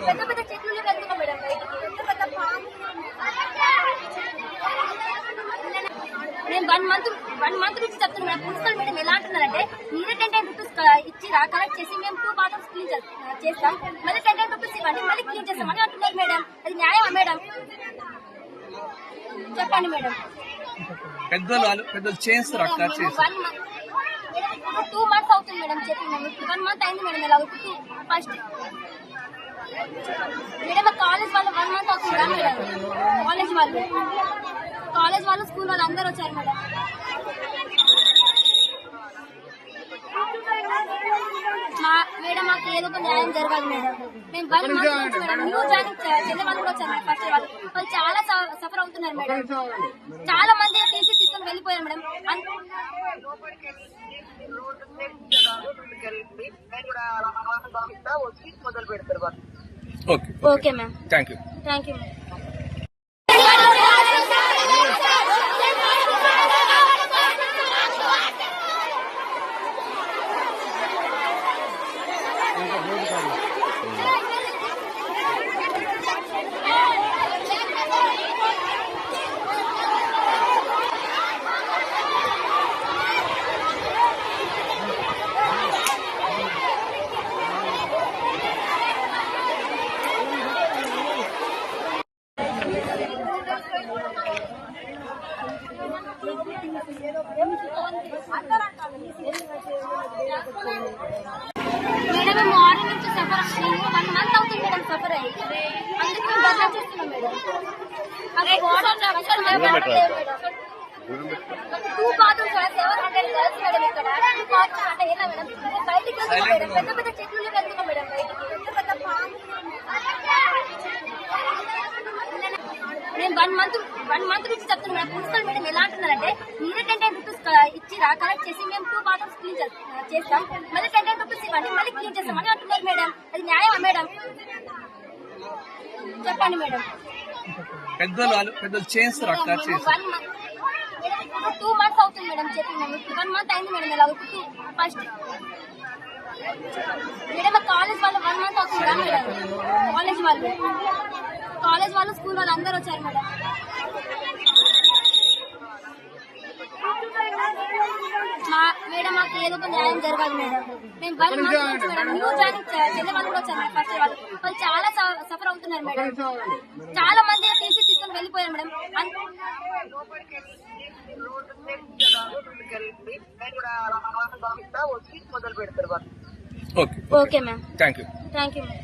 పెద్ద పెద్ద చెట్లు వెళ్తున్నాం మేడం బయటికి. పెద్ద పెద్ద పాము. నేను వన్ మంత్ నుంచి చెప్తున్నాను మేడం. ప్రిన్సిపల్ మేడం ఎలా అంటున్నారంటే మీరే 10 రూపీస్ ఇచ్చిరా కలెక్ట్ చేసి మేము 2 బాత్రూమ్స్ క్లీన్ చేస్తాం, మళ్ళీ 10 రూపీస్ ఇవ్వండి మళ్ళీ క్లీన్ చేస్తాం అని అంటున్నారు మేడం. అది న్యాయమా మేడం? చెప్పండి మేడం. పెద్దలు చేస్తారు అక్క. 2 months అవుతుంది మేడం చెప్పి. మేము 1 month అయింది మేడం. ఇలా ఫస్ట్ మేడం కాలేజ్ వాళ్ళు 1 month అవుతుందా మేడం? కాలేజ్ వాళ్ళు స్కూల్ వాళ్ళు అందరూ వచ్చారు మేడం. మేడం మాకు ఏదో ఒక న్యాయం జరగాలి మేడం. మేము 1 month నుంచి మేడం న్యూ జాయిన్ చెల్లె వాళ్ళు కూడా వచ్చారు ఫస్ట్. వాళ్ళు చాలా సఫర్ అవుతున్నారు మేడం. చాలా మంది తీసుకొని వెళ్ళిపోయారు madam. Okay ma'am. Thank you. Thank you ma'am. Madam morning నుంచి సఫర్ అవుతుంది. 1 month అవుతుంది మేడం సఫర్ అయ్యి. అందుకే మేము బదలా చేస్తున్నాం మేడం. అది వాటర్ 2 బాత్రూమ్స్ 700 గర్ల్స్ మేడం. ఇక్కడ 2 బాత్రూమ్స్ అంటే ఎలా మేడం? బయటికి వెళ్తున్నాం మేడం. పెద్ద పెద్ద చెట్లు వెళ్తున్నాం మేడం బయటికి. పెద్ద పెద్ద పాము. నేను 1 month నుంచి చెప్తున్నాను మేడం. ప్రిన్సిపల్ మేడం ఎలా అంటున్నారంటే మీరే 10 రూపీస్ ఇచ్చిరా కలెక్ట్ చేసి మేము 2 బాత్రూమ్స్ క్లీన్ చేస్తాం, మళ్ళీ 10 రూపీస్ ఇవ్వండి మళ్ళీ క్లీన్ చేస్తాం అని అంటున్నారు మేడం. అది న్యాయమా మేడం? చెప్పండి మేడం. పెద్దలు చేస్తారు అక్క. 2 months అవుతుంది మేడం చెప్పి. మేము 1 month అయింది మేడం. ఇలా ఫస్ట్ మేడం కాలేజ్ వాళ్ళు 1 month అవుతుందా మేడం? కాలేజ్ వాళ్ళు స్కూల్ వాళ్ళు అందరూ వచ్చారు మేడం. మేడం మాకు ఏదో ఒక న్యాయం జరగాలి మేడం. మేము 1 month నుంచి మేడం న్యూ జాయిన్ చెల్లె వాళ్ళు కూడా వచ్చారు ఫస్ట్. వాళ్ళు చాలా సఫర్ అవుతున్నారు మేడం. చాలా మంది తీసుకొని వెళ్ళిపోయారు madam. Okay ma'am. Thank you. Thank you ma'am.